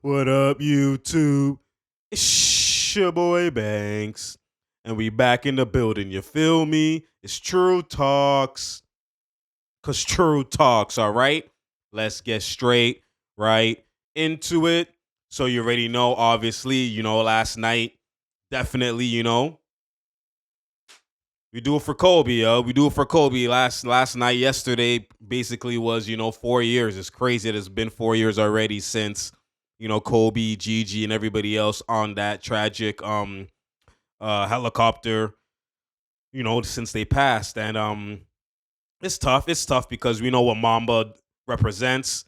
What up, YouTube? It's your boy Banks, and we back in the building. You feel me? It's True Talks, cause True Talks. All right, let's get straight right into it. So you already know, obviously, last night, definitely, we do it for Kobe, yo. We do it for Kobe. Last night, yesterday, basically was 4 years. It's crazy. It's been 4 years already since Kobe, Gigi, and everybody else on that tragic helicopter. Since they passed, and it's tough. It's tough because we know what Mamba represents.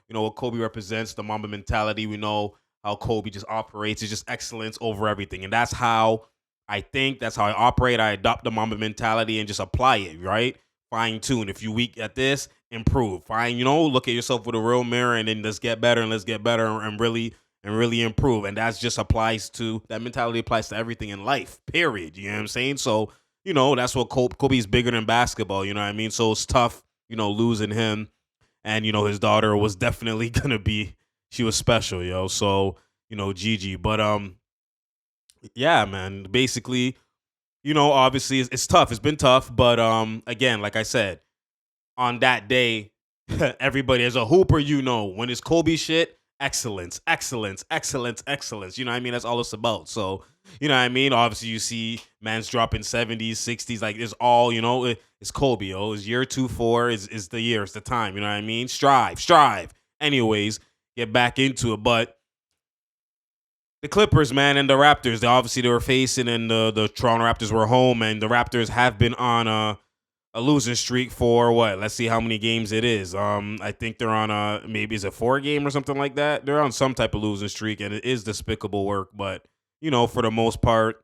What Kobe represents, the Mamba mentality. We know how Kobe just operates. It's just excellence over everything, and that's how I operate. I adopt the Mamba mentality and just apply it, right? Fine tune. If you're weak at this, improve. Fine, look at yourself with a real mirror and then let's get better and really improve. And that mentality applies to everything in life, period. You know what I'm saying? So, that's what Kobe's bigger than basketball, you know what I mean? So it's tough, losing him. And, his daughter was definitely she was special, yo. So, Gigi. But yeah, man. Basically, obviously it's tough. It's been tough, but again, like I said, on that day, everybody as a hooper, when it's Kobe shit, excellence, excellence, excellence, excellence. You know what I mean? That's all it's about. So, you know what I mean? Obviously, you see man's dropping 70s, 60s, like it's all, it's Kobe, yo. It's year 2-4 is the year, it's the time, you know what I mean? Strive. Anyways, get back into it. But the Clippers, man, and the Raptors, they were facing, and the Toronto Raptors were home, and the Raptors have been on a losing streak for what? Let's see how many games it is. I think they're on maybe is it 4 game or something like that. They're on some type of losing streak, and it is despicable work. But for the most part,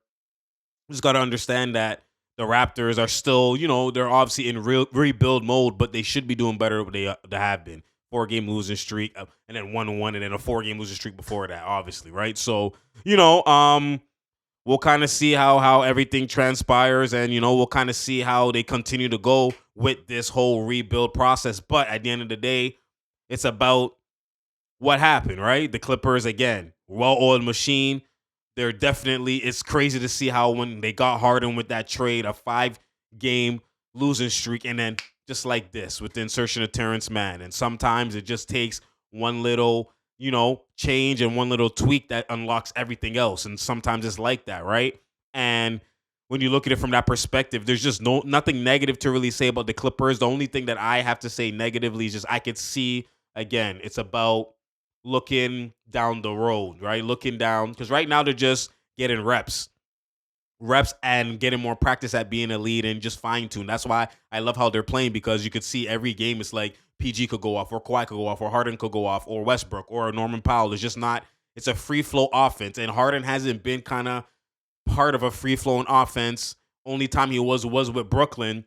you just got to understand that the Raptors are still, they're obviously in rebuild mode, but they should be doing better than they have been. 4 game losing streak, and then 1-1, and then a 4 game losing streak before that, obviously, right? So, we'll kind of see how everything transpires, and we'll kind of see how they continue to go with this whole rebuild process. But at the end of the day, it's about what happened, right? The Clippers, again, well-oiled machine. It's crazy to see how when they got Harden with that trade, a 5 game losing streak, and then just like this with the insertion of Terrence Mann. And sometimes it just takes one little, change and one little tweak that unlocks everything else. And sometimes it's like that, right? And when you look at it from that perspective, there's just nothing negative to really say about the Clippers. The only thing that I have to say negatively is just I could see, again, it's about looking down the road, right? Looking down, because right now they're just getting reps and getting more practice at being a lead and just fine tune. That's why I love how they're playing, because you could see every game it's like PG could go off, or Kawhi could go off, or Harden could go off, or Westbrook, or Norman Powell. It's a free flow offense, and Harden hasn't been kind of part of a free flowing offense. Only time he was with Brooklyn,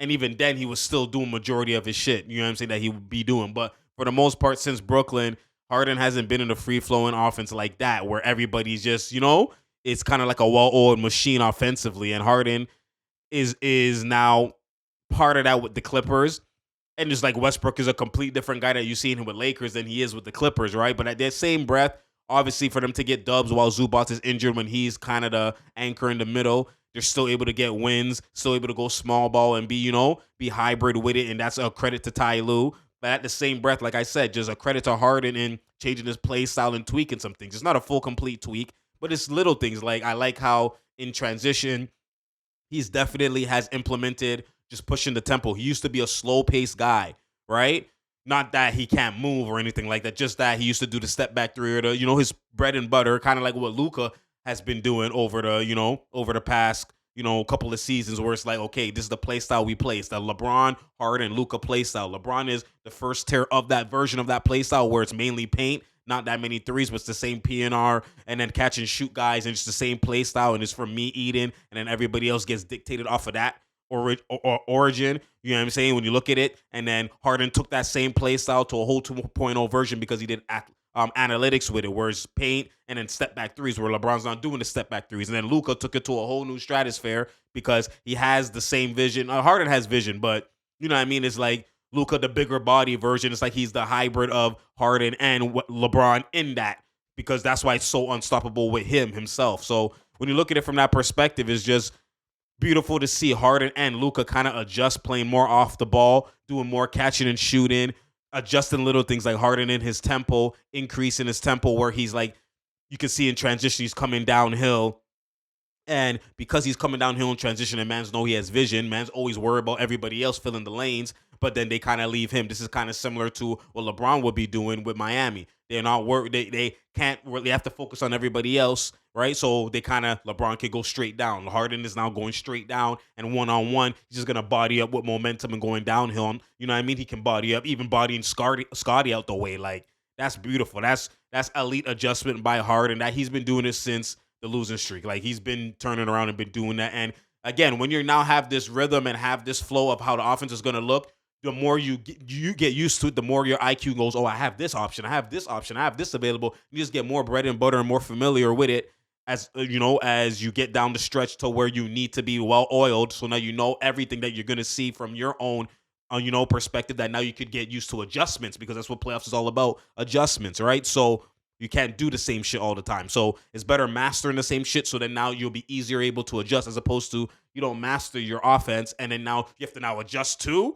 and even then he was still doing majority of his shit. You know what I'm saying, that he would be doing, but for the most part since Brooklyn, Harden hasn't been in a free flowing offense like that, where everybody's just it's kind of like a well-oiled machine offensively, and Harden is now part of that with the Clippers. And just like Westbrook is a complete different guy that you see him with Lakers than he is with the Clippers, right? But at that same breath, obviously for them to get dubs while Zubac is injured, when he's kind of the anchor in the middle, they're still able to get wins, still able to go small ball and be hybrid with it, and that's a credit to Ty Lue. But at the same breath, like I said, just a credit to Harden in changing his play style and tweaking some things. It's not a full complete tweak, but it's little things. Like I like how in transition, he's definitely has implemented just pushing the tempo. He used to be a slow paced guy, right? Not that he can't move or anything like that, just that he used to do the step back three, or his bread and butter, kind of like what Luka has been doing over the past, couple of seasons, where it's like, okay, this is the play style we play. It's the LeBron, Harden, Luka play style. LeBron is the first tier of that version of that play style, where it's mainly paint, not that many threes, but it's the same PNR, and then catch and shoot guys, and it's the same play style, and it's for me eating, and then everybody else gets dictated off of that origin. You know what I'm saying? When you look at it, and then Harden took that same play style to a whole 2.0 version, because he did analytics with it, where it's paint and then step back threes, where LeBron's not doing the step back threes. And then Luka took it to a whole new stratosphere, because he has the same vision. Harden has vision, but you know what I mean? It's like Luka, the bigger body version. It's like he's the hybrid of Harden and LeBron in that, because that's why it's so unstoppable with himself. So when you look at it from that perspective, it's just beautiful to see Harden and Luka kind of adjust, playing more off the ball, doing more catching and shooting, adjusting little things like Harden in his tempo, increasing his tempo where he's like, you can see in transition, he's coming downhill. And because he's coming downhill in transition and mans know he has vision, mans always worry about everybody else filling the lanes, but then they kind of leave him. This is kind of similar to what LeBron would be doing with Miami. They're not worried. They can't really have to focus on everybody else, right? So they kind of, LeBron can go straight down. Harden is now going straight down and one-on-one. He's just going to body up with momentum and going downhill. You know what I mean? He can body up, even bodying Scotty out the way. Like, that's beautiful. That's elite adjustment by Harden. That he's been doing it since the losing streak. Like, he's been turning around and been doing that. And again, when you now have this rhythm and have this flow of how the offense is going to look, the more you get used to it, the more your IQ goes, oh, I have this option, I have this option, I have this available. You just get more bread and butter and more familiar with it as as you get down the stretch to where you need to be well oiled. So now you know everything that you're going to see from your own perspective, that now you could get used to adjustments, because that's what playoffs is all about, adjustments, right? So you can't do the same shit all the time. So it's better mastering the same shit, so that now you'll be easier able to adjust, as opposed to you don't master your offense and then now you have to now adjust too.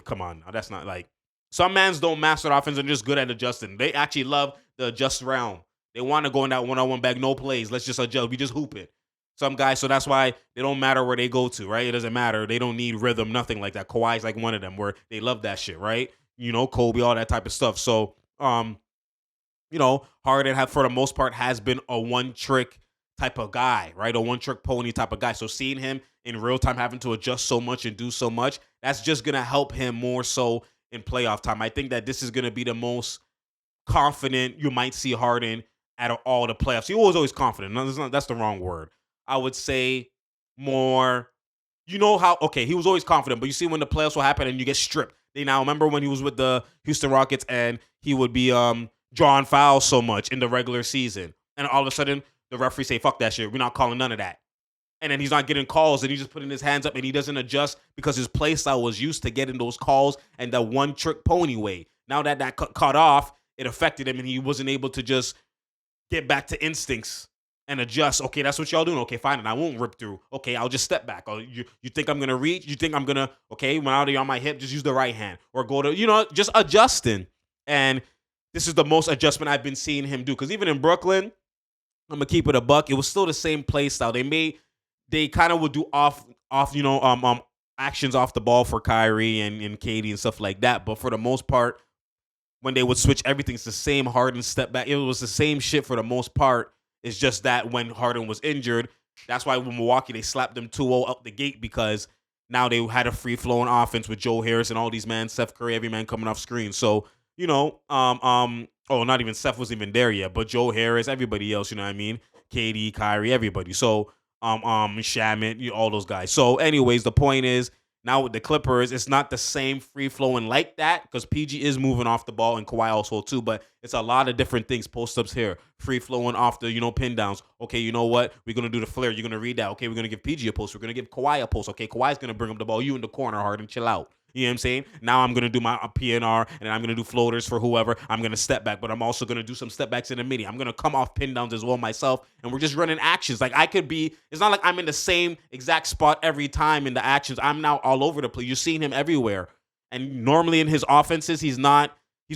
Come on, now that's not like, some mans don't master the offense and just good at adjusting. They actually love the adjust round. They want to go in that one-on-one bag, no plays. Let's just adjust. We just hoop it. Some guys, so that's why they don't matter where they go to, right? It doesn't matter. They don't need rhythm, nothing like that. Kawhi's like one of them where they love that shit, right? Kobe, all that type of stuff. So, Harden, for the most part, has been a one-trick type of guy, right? A one-trick pony type of guy. So seeing him in real time having to adjust so much and do so much, that's just going to help him more so in playoff time. I think that this is going to be the most confident you might see Harden at all the playoffs. He was always confident. No, that's the wrong word. I would say more, he was always confident, but you see when the playoffs will happen and you get stripped. They now remember when he was with the Houston Rockets and he would be drawing fouls so much in the regular season. And all of a sudden, the referee say, fuck that shit. We're not calling none of that. And then he's not getting calls, and he's just putting his hands up, and he doesn't adjust because his play style was used to getting those calls and the one-trick pony way. Now that cut off, it affected him, and he wasn't able to just get back to instincts and adjust. Okay, that's what y'all doing. Okay, fine, and I won't rip through. Okay, I'll just step back. Oh, you think I'm going to reach? You think I'm going to, okay, when out of on my hip, just use the right hand. Or go to, just adjusting. And this is the most adjustment I've been seeing him do. Because even in Brooklyn, I'm going to keep it a buck, it was still the same play style. They kind of would do off actions off the ball for Kyrie and KD and stuff like that. But for the most part, when they would switch everything, it's the same Harden step back. It was the same shit for the most part. It's just that when Harden was injured, that's why with Milwaukee, they slapped them 2-0 out the gate, because now they had a free-flowing offense with Joe Harris and all these men, Steph Curry, every man coming off screen. So, not even Steph was even there yet, but Joe Harris, everybody else, you know what I mean? KD, Kyrie, everybody. So, Shamit, all those guys. So, anyways, the point is, now with the Clippers, it's not the same free-flowing like that, because PG is moving off the ball and Kawhi also too, but it's a lot of different things. Post-ups here, free-flowing off the, pin downs. Okay, you know what? We're going to do the flare. You're going to read that. Okay, we're going to give PG a post. We're going to give Kawhi a post. Okay, Kawhi's going to bring up the ball. You in the corner, Harden, chill out. You know what I'm saying? Now I'm going to do my PNR, and I'm going to do floaters for whoever. I'm going to step back, but I'm also going to do some step backs in the midi. I'm going to come off pin downs as well myself, and we're just running actions. Like, it's not like I'm in the same exact spot every time in the actions. I'm now all over the place. You're seeing him everywhere. And normally in his offenses, he's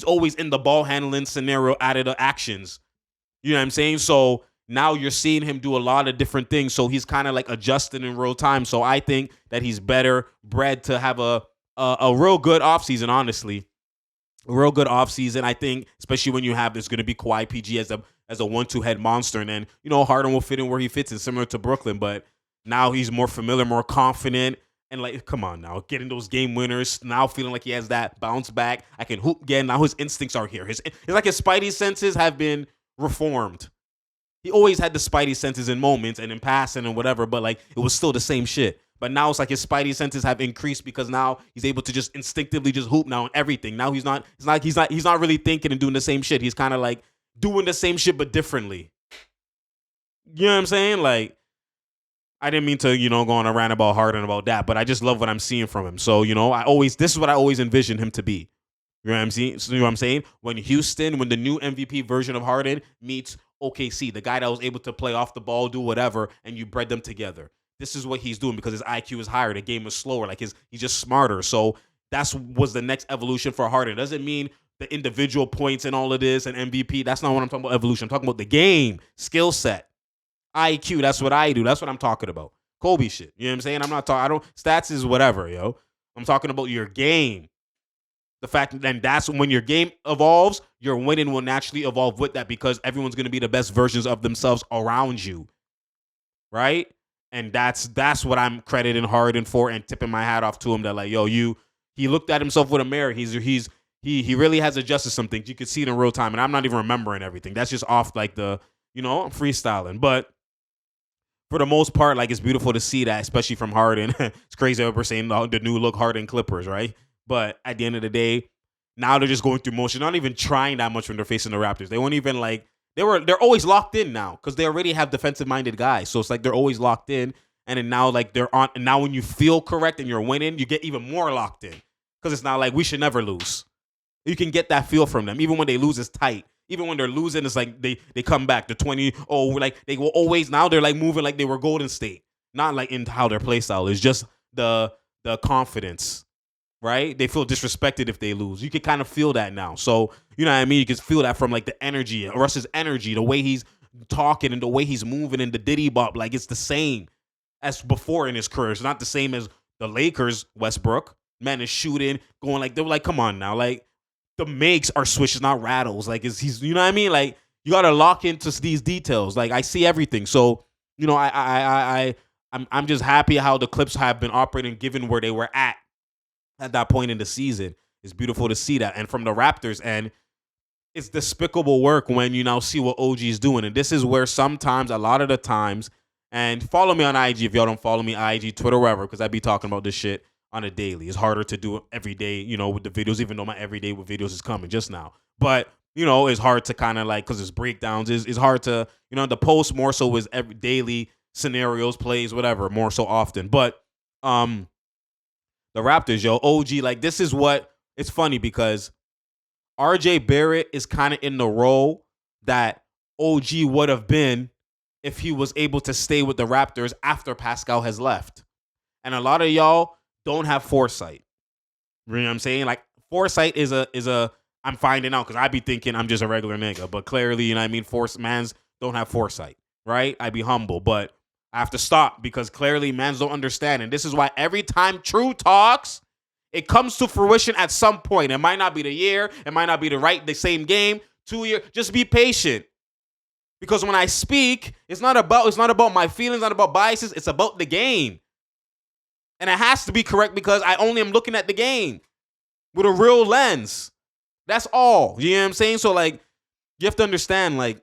always in the ball handling scenario out of the actions. You know what I'm saying? So now you're seeing him do a lot of different things. So he's kind of like adjusting in real time. So I think that he's better bred to have a real good offseason, honestly. A real good offseason. I think, especially when you have this going to be Kawhi PG as a 1-2 head monster. And then, Harden will fit in where he fits in, similar to Brooklyn. But now he's more familiar, more confident. And like, come on now, getting those game winners, now feeling like he has that bounce back. I can hoop again. Now his instincts are here. It's like his spidey senses have been reformed. He always had the spidey senses in moments and in passing and whatever, but like it was still the same shit. But now it's like his spidey senses have increased, because now he's able to just instinctively just hoop now on everything. Now he's not really thinking and doing the same shit. He's kind of like doing the same shit but differently. You know what I'm saying? Like, I didn't mean to, go on a rant about Harden about that, but I just love what I'm seeing from him. So, this is what I always envisioned him to be. You know what I'm saying? So, you know what I'm saying? When the new MVP version of Harden meets OKC, the guy that was able to play off the ball, do whatever, and you bred them together. This is what he's doing because his IQ is higher. The game is slower. Like he's just smarter. So that's was the next evolution for Harden. It doesn't mean the individual points and all of this and MVP. That's not what I'm talking about. Evolution. I'm talking about the game, skill set, IQ. That's what I do. That's what I'm talking about. Kobe shit. You know what I'm saying? I'm not talking. I don't. Stats is whatever, yo. I'm talking about your game. The fact that that's when your game evolves, your winning will naturally evolve with that because everyone's going to be the best versions of themselves around you, right? And that's what I'm crediting Harden for and tipping my hat off to him that like, yo, he looked at himself with a mirror. He really has adjusted some things. You could see it in real time, and I'm not even remembering everything. That's just off like the, freestyling. But for the most part, like it's beautiful to see that, especially from Harden. It's crazy that we're saying the new look Harden Clippers, right? But at the end of the day, now they're just going through motion, not even trying that much when they're facing the Raptors. They weren't even like they're always locked in now because they already have defensive minded guys. So it's like they're always locked in, and then now like they're on. And now when you feel correct and you're winning, you get even more locked in because it's not like we should never lose. You can get that feel from them, even when they lose, it's tight. Even when they're losing, it's like they come back to 20. Oh, like they will always now they're like moving like they were Golden State, not like in how their play style is. Just the confidence. Right? They feel disrespected if they lose. You can kind of feel that now. So, you know what I mean? You can feel that from like the energy, Russ's energy, the way he's talking and the way he's moving and the diddy bop. Like it's the same as before in his career. It's not the same as the Lakers, Westbrook. Man is shooting, going like, they're like, come on now. Like the makes are swishes, not rattles. Like he's, you know what I mean? Like you got to lock into these details. Like I see everything. So, I'm just happy how the Clips have been operating given where they were at that point in the season. It's beautiful to see that. And from the Raptors, and it's despicable work when you now see what OG is doing. And this is where sometimes, a lot of the times, and follow me on IG if y'all don't follow me, IG, Twitter, wherever, because I be talking about this shit on a daily. It's harder to do every day, with the videos, even though my everyday with videos is coming just now. But, it's hard to kind of like, because it's breakdowns, it's hard to, the post more so is every daily scenarios, plays, whatever, more so often. But, the Raptors, yo, OG, like this is what, it's funny because RJ Barrett is kind of in the role that OG would have been if he was able to stay with the Raptors after Pascal has left. And a lot of y'all don't have foresight. You know what I'm saying? Like foresight is a I'm finding out because I be thinking I'm just a regular nigga, but clearly, you know what I mean? Mans don't have foresight, right? I be humble, but I have to stop because clearly mans don't understand. And this is why every time True talks, it comes to fruition at some point. It might not be the year. It might not be the same game, 2 years. Just be patient. Because when I speak, it's not about my feelings, not about biases. It's about the game. And it has to be correct because I only am looking at the game with a real lens. That's all. You know what I'm saying? So like, you have to understand, like,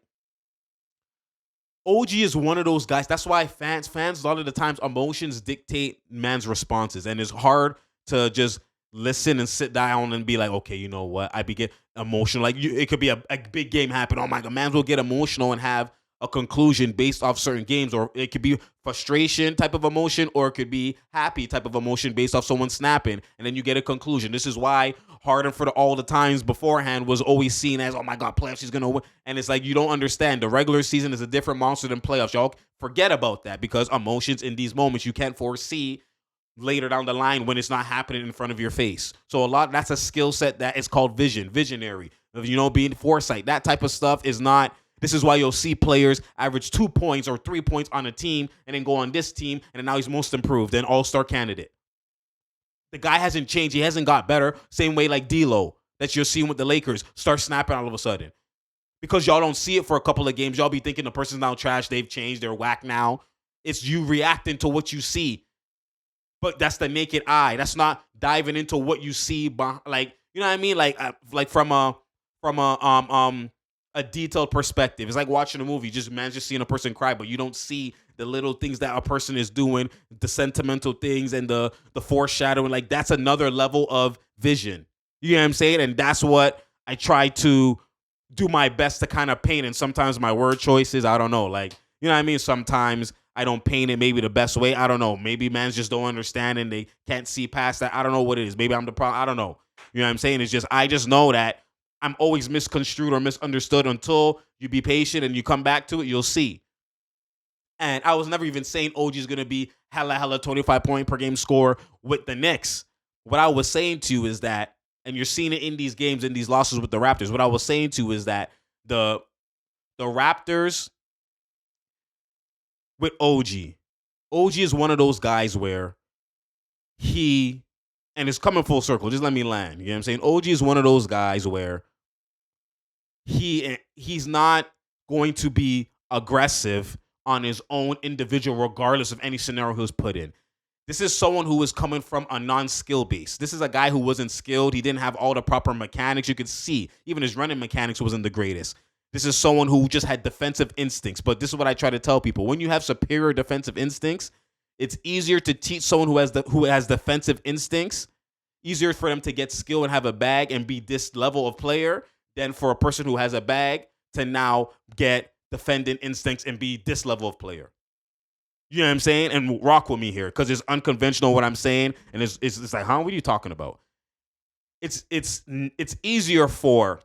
OG is one of those guys. That's why fans, a lot of the times, emotions dictate man's responses. And it's hard to just listen and sit down and be like, okay, you know what? I get emotional. Like, it could be a big game happen. Oh, my God. Mans will get emotional and have a conclusion based off certain games. Or it could be frustration type of emotion, or it could be happy type of emotion based off someone snapping. And then you get a conclusion. This is why Harden for all the times beforehand was always seen as, oh my God, playoffs, he's going to win. And it's like, you don't understand. The regular season is a different monster than playoffs. Y'all forget about that because emotions in these moments you can't foresee later down the line when it's not happening in front of your face. So that's a skill set that is called visionary, being foresight. That type of stuff is not. This is why you'll see players average 2 points or 3 points on a team and then go on this team, and now he's most improved, an all-star candidate. The guy hasn't changed. He hasn't got better. Same way like D'Lo that you're seeing with the Lakers start snapping all of a sudden. Because y'all don't see it for a couple of games. Y'all be thinking the person's now trash. They've changed. They're whack now. It's you reacting to what you see. But that's the naked eye. That's not diving into what you see. Like, you know what I mean? Like from a detailed perspective. It's like watching a movie. Man's just seeing a person cry, but you don't see the little things that a person is doing, the sentimental things and the foreshadowing. Like that's another level of vision. You know what I'm saying? And that's what I try to do my best to kind of paint. And sometimes my word choices, I don't know. Like, you know what I mean? Sometimes I don't paint it maybe the best way. I don't know. Maybe mans just don't understand and they can't see past that. I don't know what it is. Maybe I'm the problem. I don't know. You know what I'm saying? It's just I just know that I'm always misconstrued or misunderstood until you be patient and you come back to it, you'll see. And I was never even saying OG is going to be hella 25-point per game score with the Knicks. What I was saying to you is that, and you're seeing it in these games, in these losses with the Raptors, what I was saying to you is that the Raptors with OG is one of those guys where and it's coming full circle, just let me land, you know what I'm saying? OG is one of those guys where he's not going to be aggressive on his own individual regardless of any scenario he was put in. This is someone who is coming from a non-skill base. This is a guy who wasn't skilled. He didn't have all the proper mechanics. You could see even his running mechanics wasn't the greatest. This is someone who just had defensive instincts. But this is what I try to tell people. When you have superior defensive instincts, it's easier to teach someone who has defensive instincts, easier for them to get skill and have a bag and be this level of player than for a person who has a bag to now get defending instincts and be this level of player. You know what I'm saying? And rock with me here because it's unconventional what I'm saying. And it's like, huh? What are you talking about? It's easier for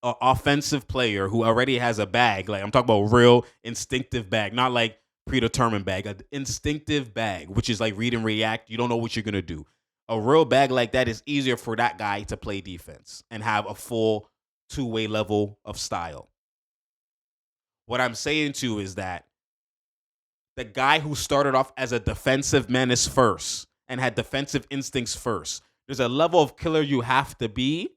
an offensive player who already has a bag. Like I'm talking about real instinctive bag, not like predetermined bag, an instinctive bag, which is like read and react. You don't know what you're going to do. A real bag like that is easier for that guy to play defense and have a full two-way level of style. What I'm saying too is that the guy who started off as a defensive menace first and had defensive instincts first, there's a level of killer you have to be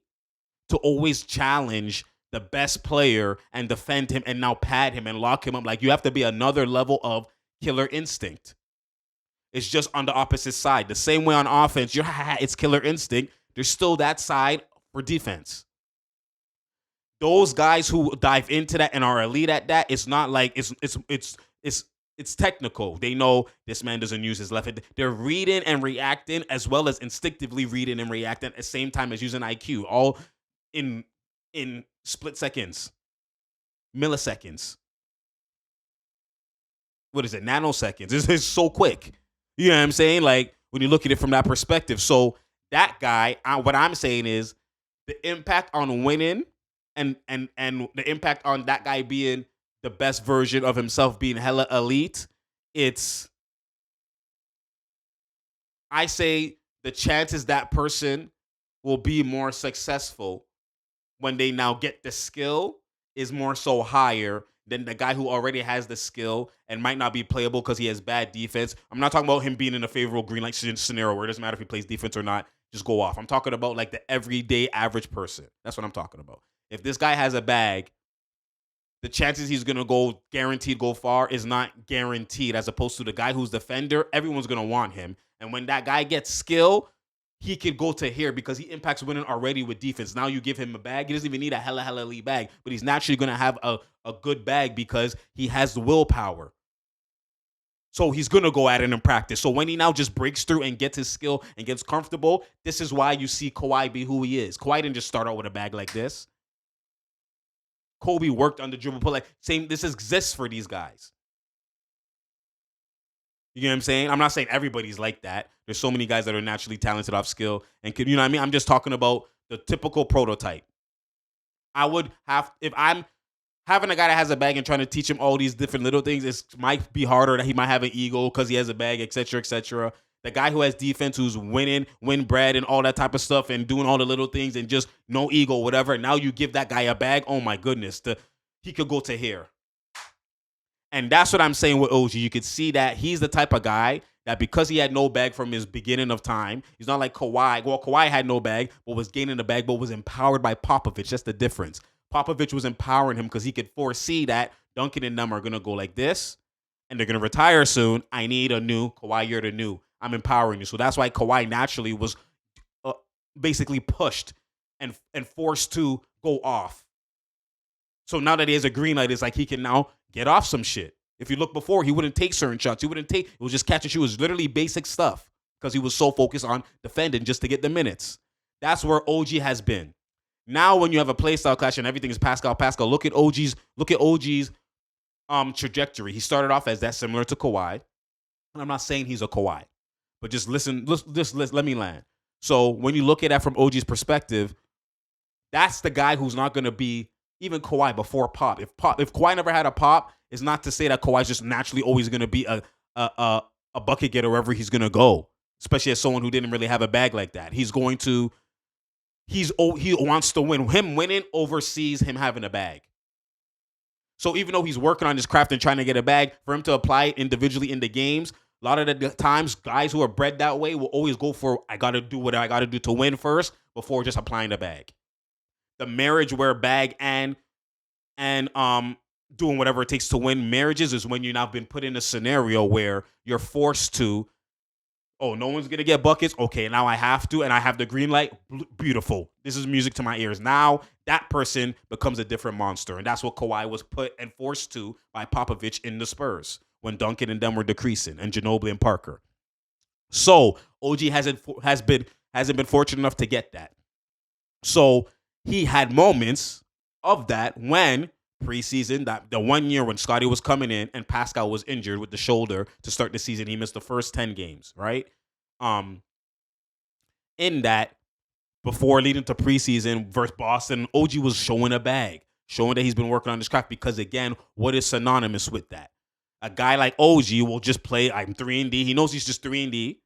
to always challenge the best player and defend him and now pad him and lock him up. Like you have to be another level of killer instinct. It's just on the opposite side. The same way on offense, it's killer instinct. There's still that side for defense. Those guys who dive into that and are elite at that, it's not like it's technical. They know this man doesn't use his left hand. They're reading and reacting as well as instinctively reading and reacting at the same time as using IQ, all in split seconds, milliseconds. What is it? Nanoseconds. It's so quick. You know what I'm saying? Like when you look at it from that perspective. So that guy, what I'm saying is the impact on winning and the impact on that guy being the best version of himself, being hella elite, I say the chances that person will be more successful when they now get the skill is more so higher than the guy who already has the skill and might not be playable because he has bad defense. I'm not talking about him being in a favorable green light scenario where it doesn't matter if he plays defense or not, just go off. I'm talking about like the everyday average person. That's what I'm talking about. If this guy has a bag, the chances he's going to go guaranteed go far is not guaranteed, as opposed to the guy who's defender, everyone's going to want him. And when that guy gets skill, he could go to here because he impacts winning already with defense. Now you give him a bag. He doesn't even need a hella elite bag, but he's naturally going to have a good bag because he has the willpower. So he's going to go at it in practice. So when he now just breaks through and gets his skill and gets comfortable, this is why you see Kawhi be who he is. Kawhi didn't just start out with a bag like this. Kobe worked on the dribble pull. This exists for these guys. You know what I'm saying? I'm not saying everybody's like that. There's so many guys that are naturally talented off skill. And you know what I mean? I'm just talking about the typical prototype. I would have, if I'm having a guy that has a bag and trying to teach him all these different little things, it might be harder. That he might have an ego because he has a bag, etc., etc. The guy who has defense, who's winning, win bread and all that type of stuff and doing all the little things and just no ego, whatever. Now you give that guy a bag. Oh my goodness. He could go to here. And that's what I'm saying with OG. You could see that he's the type of guy that because he had no bag from his beginning of time, he's not like Kawhi. Well, Kawhi had no bag, but was gaining the bag, but was empowered by Popovich. That's the difference. Popovich was empowering him because he could foresee that Duncan and them are going to go like this, and they're going to retire soon. I need a new Kawhi. You're the new. I'm empowering you. So that's why Kawhi naturally was basically pushed and forced to go off. So now that he has a green light, it's like he can now get off some shit. If you look before, he wouldn't take certain shots. It was just catch and shoot. It was literally basic stuff because he was so focused on defending just to get the minutes. That's where OG has been. Now when you have a playstyle clash and everything is Pascal, look at OG's trajectory. He started off as that, similar to Kawhi. And I'm not saying he's a Kawhi, but just listen, let me land. So when you look at that from OG's perspective, that's the guy who's not going to be even Kawhi before Pop. If Kawhi never had a Pop, it's not to say that Kawhi's just naturally always going to be a bucket getter wherever he's going to go, especially as someone who didn't really have a bag like that. He wants to win. Him winning oversees him having a bag. So even though he's working on his craft and trying to get a bag, for him to apply it individually in the games, a lot of the times guys who are bred that way will always go for, I got to do what I got to do to win first before just applying the bag. The marriage where bag and doing whatever it takes to win marriages is when you've now been put in a scenario where you're forced to, oh, no one's going to get buckets. Okay, now I have to, and I have the green light. Beautiful. This is music to my ears. Now that person becomes a different monster, and that's what Kawhi was put and forced to by Popovich in the Spurs when Duncan and them were decreasing, and Ginobili and Parker. So OG hasn't been fortunate enough to get that. So he had moments of that when preseason, that the 1 year when Scottie was coming in and Pascal was injured with the shoulder to start the season. He missed the first 10 games, right? In that, before leading to preseason versus Boston, OG was showing a bag, showing that he's been working on his craft because, again, what is synonymous with that? A guy like OG will just play, I'm 3-and-D. He knows he's just 3-and-D.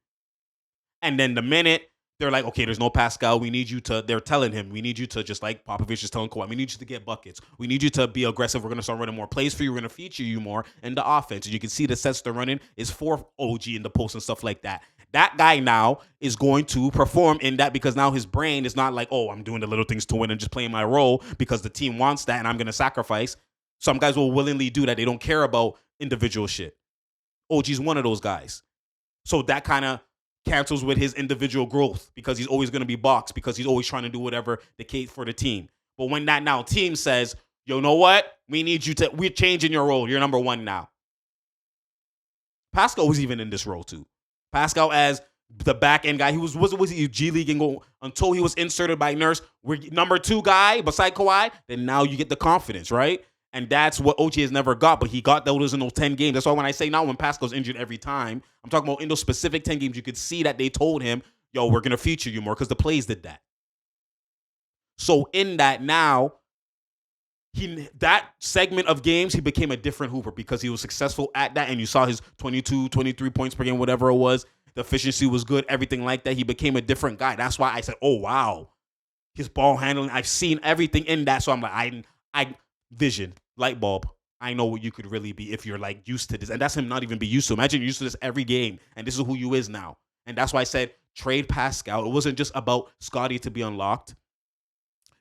And then the minute they're like, okay, there's no Pascal. They're telling him, we need you to, just like Popovich is telling Kawhi, we need you to get buckets. We need you to be aggressive. We're going to start running more plays for you. We're going to feature you more in the offense. And you can see the sets they're running is for OG in the post and stuff like that. That guy now is going to perform in that because now his brain is not like, oh, I'm doing the little things to win and just playing my role because the team wants that and I'm going to sacrifice. Some guys will willingly do that. They don't care about individual shit. OG's one of those guys. So that kind of cancels with his individual growth because he's always going to be boxed because he's always trying to do whatever the case for the team. But when that now team says, yo, know what? We're changing your role. You're number one now. Pascal was even in this role too. Pascal as the back end guy. He was he G League and go until he was inserted by Nurse. We're number two guy beside Kawhi. Then now you get the confidence, right? And that's what OG has never got, but he got those in those 10 games. That's why when I say now when Pascal's injured every time, I'm talking about in those specific 10 games, you could see that they told him, yo, we're going to feature you more because the plays did that. So in that now, that segment of games, he became a different hooper because he was successful at that, and you saw his 22, 23 points per game, whatever it was. The efficiency was good, everything like that. He became a different guy. That's why I said, oh, wow. His ball handling, I've seen everything in that, so I'm like, I vision. Light bulb. I know what you could really be if you're like used to this. And that's him not even be used to. Imagine you're used to this every game. And this is who you is now. And that's why I said trade Pascal. It wasn't just about Scottie to be unlocked.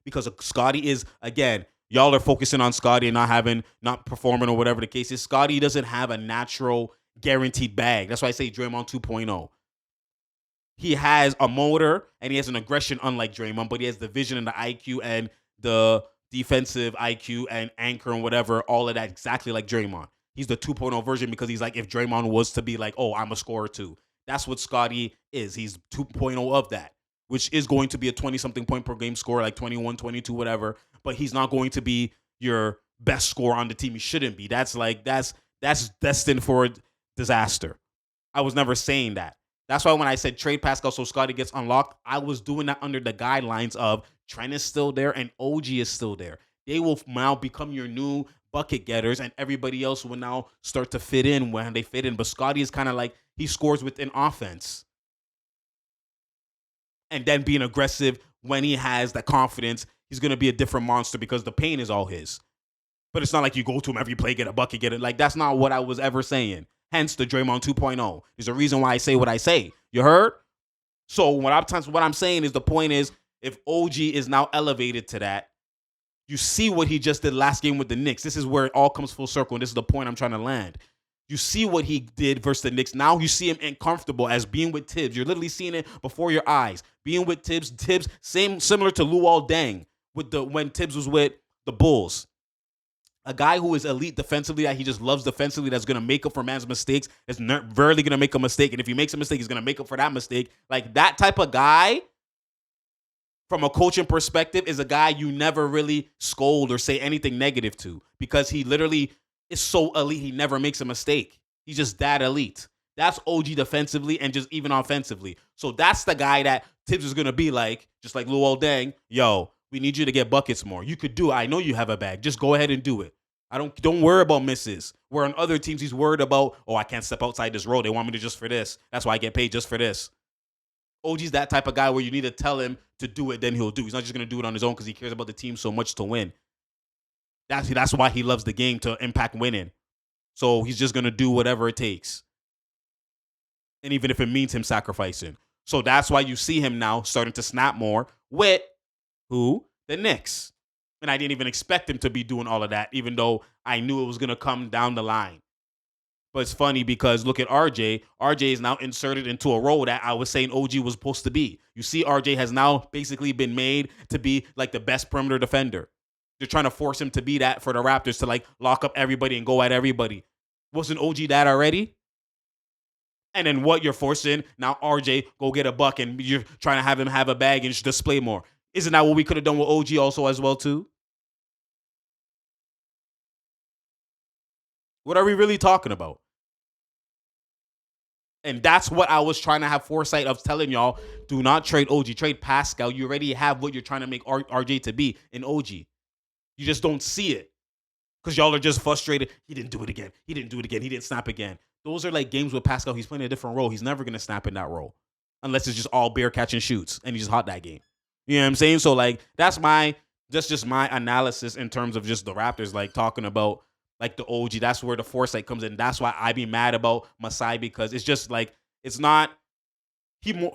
Because Scottie is, again, y'all are focusing on Scottie and not performing or whatever the case is. Scottie doesn't have a natural guaranteed bag. That's why I say Draymond 2.0. He has a motor and he has an aggression unlike Draymond, but he has the vision and the IQ and the defensive IQ and anchor and whatever, all of that exactly like Draymond. He's the 2.0 version because he's like if Draymond was to be like, oh, I'm a scorer too. That's what Scottie is. He's 2.0 of that, which is going to be a 20-something point per game scorer, like 21, 22, whatever. But he's not going to be your best scorer on the team. He shouldn't be. That's destined for disaster. I was never saying that. That's why when I said trade Pascal so Scottie gets unlocked, I was doing that under the guidelines of Trent is still there and OG is still there. They will now become your new bucket getters and everybody else will now start to fit in when they fit in. But Scottie is kind of like he scores within offense. And then being aggressive when he has that confidence, he's going to be a different monster because the pain is all his. But it's not like you go to him every play, get a bucket, get it. Like, that's not what I was ever saying. Hence the Draymond 2.0. There's a reason why I say what I say. You heard? So what I'm saying is the point is if OG is now elevated to that, you see what he just did last game with the Knicks. This is where it all comes full circle, and this is the point I'm trying to land. You see what he did versus the Knicks. Now you see him uncomfortable as being with Tibbs. You're literally seeing it before your eyes. Being with Tibbs, similar to Luol Deng when Tibbs was with the Bulls. A guy who is elite defensively, that he just loves defensively, that's going to make up for man's mistakes, is rarely going to make a mistake. And if he makes a mistake, he's going to make up for that mistake. Like, that type of guy, from a coaching perspective, is a guy you never really scold or say anything negative to because he literally is so elite. He never makes a mistake. He's just that elite. That's OG defensively and just even offensively. So that's the guy that Tibbs is going to be like, just like Luol Deng, yo, we need you to get buckets more. You could do it. I know you have a bag. Just go ahead and do it. Don't worry about misses. Where on other teams, he's worried about, oh, I can't step outside this role. They want me to just for this. That's why I get paid just for this. OG's that type of guy where you need to tell him to do it, then he'll do. He's not just going to do it on his own because he cares about the team so much to win. That's why he loves the game, to impact winning. So he's just going to do whatever it takes. And even if it means him sacrificing. So that's why you see him now starting to snap more with who? The Knicks. And I didn't even expect him to be doing all of that, even though I knew it was going to come down the line. But it's funny because look at RJ. RJ is now inserted into a role that I was saying OG was supposed to be. You see, RJ has now basically been made to be like the best perimeter defender. They're trying to force him to be that for the Raptors, to like lock up everybody and go at everybody. Wasn't OG that already? And then what you're forcing, now RJ, go get a buck, and you're trying to have him have a bag and just display more. Isn't that what we could have done with OG also as well too? What are we really talking about? And that's what I was trying to have foresight of telling y'all. Do not trade OG. Trade Pascal. You already have what you're trying to make RJ to be in OG. You just don't see it. Because y'all are just frustrated. He didn't do it again. He didn't do it again. He didn't snap again. Those are like games with Pascal. He's playing a different role. He's never going to snap in that role. Unless it's just all bear catch and shoots. And he's just hot that game. You know what I'm saying? So like that's just my analysis in terms of just the Raptors, like talking about like the OG. That's where the foresight comes in. That's why I be mad about Masai, because it's just like it's not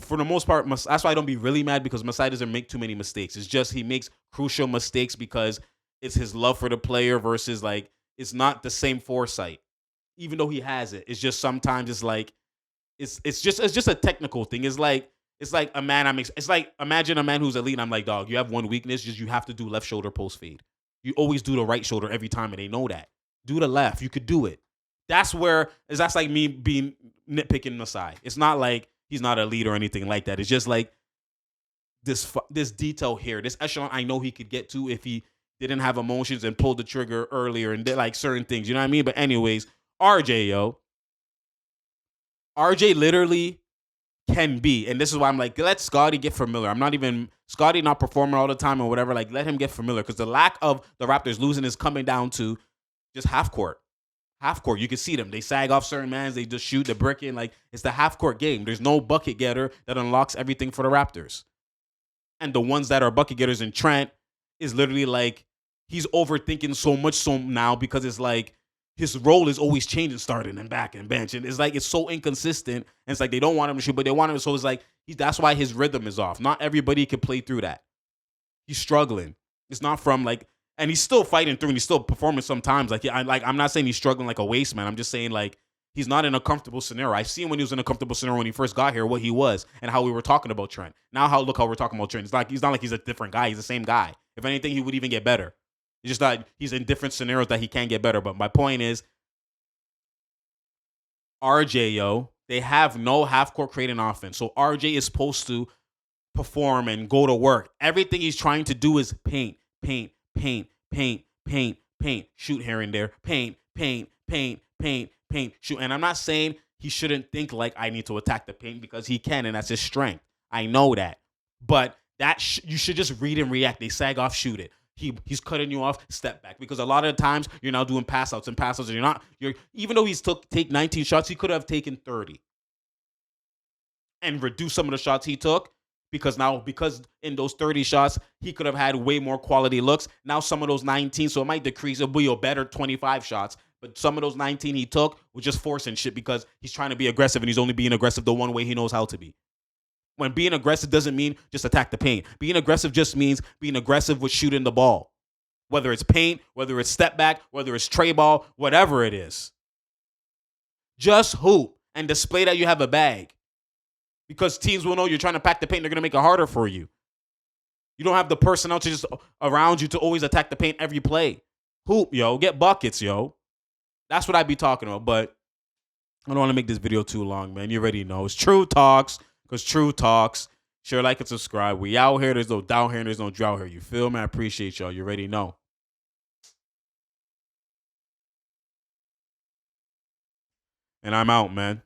for the most part. That's why I don't be really mad, because Masai doesn't make too many mistakes. It's just he makes crucial mistakes because it's his love for the player versus like it's not the same foresight. Even though he has it, it's just sometimes it's like it's just a technical thing. It's like a man it's like imagine a man who's elite and I'm like, dog, you have one weakness, just you have to do left shoulder post fade. You always do the right shoulder every time, and they know that. Do the left. You could do it. That's like me being nitpicking Masai. It's not like he's not a lead or anything like that. It's just like this detail here, this echelon I know he could get to if he didn't have emotions and pulled the trigger earlier and did like certain things. You know what I mean? But anyways, RJ literally can be, and this is why I'm like, let Scotty get familiar. I'm not even Scotty not performing all the time or whatever. Like, let him get familiar, because the lack of the Raptors losing is coming down to just half court. Half court, you can see them. They sag off certain mans. They just shoot the brick in. Like, it's the half court game. There's no bucket getter that unlocks everything for the Raptors. And the ones that are bucket getters in Trent is literally like he's overthinking so much so now, because it's like his role is always changing, starting and back and bench. And it's like it's so inconsistent. And it's like they don't want him to shoot, but they want him to. So it's like that's why his rhythm is off. Not everybody can play through that. He's struggling. It's not from like, and he's still fighting through and he's still performing sometimes. I'm not saying he's struggling like a waste man. I'm just saying like he's not in a comfortable scenario. I've seen when he was in a comfortable scenario when he first got here, what he was and how we were talking about Trent. Now look how we're talking about Trent. He's not like he's a different guy. He's the same guy. If anything, he would even get better. It's just that he's in different scenarios that he can get better. But my point is, RJ, they have no half-court creating offense. So RJ is supposed to perform and go to work. Everything he's trying to do is paint, shoot here and there, paint, shoot. And I'm not saying he shouldn't think like I need to attack the paint, because he can, and that's his strength. I know that. But you should just read and react. They sag off, shoot it. He's cutting you off, step back. Because a lot of the times you're now doing pass outs, and even though he's take 19 shots, he could have taken 30. And reduce some of the shots he took. Because in those 30 shots, he could have had way more quality looks. Now some of those 19, so it might decrease. It'll be a better 25 shots. But some of those 19 he took were just forcing shit, because he's trying to be aggressive, and he's only being aggressive the one way he knows how to be. When being aggressive doesn't mean just attack the paint. Being aggressive just means being aggressive with shooting the ball. Whether it's paint, whether it's step back, whether it's tray ball, whatever it is. Just hoop and display that you have a bag. Because teams will know you're trying to pack the paint. They're going to make it harder for you. You don't have the personnel to just around you to always attack the paint every play. Hoop, get buckets, That's what I be talking about. But I don't want to make this video too long, man. You already know. It's True Talks. Because True Talks. Share, like, and subscribe. We out here. There's no down here. And there's no drought here. You feel me? I appreciate y'all. You already know. And I'm out, man.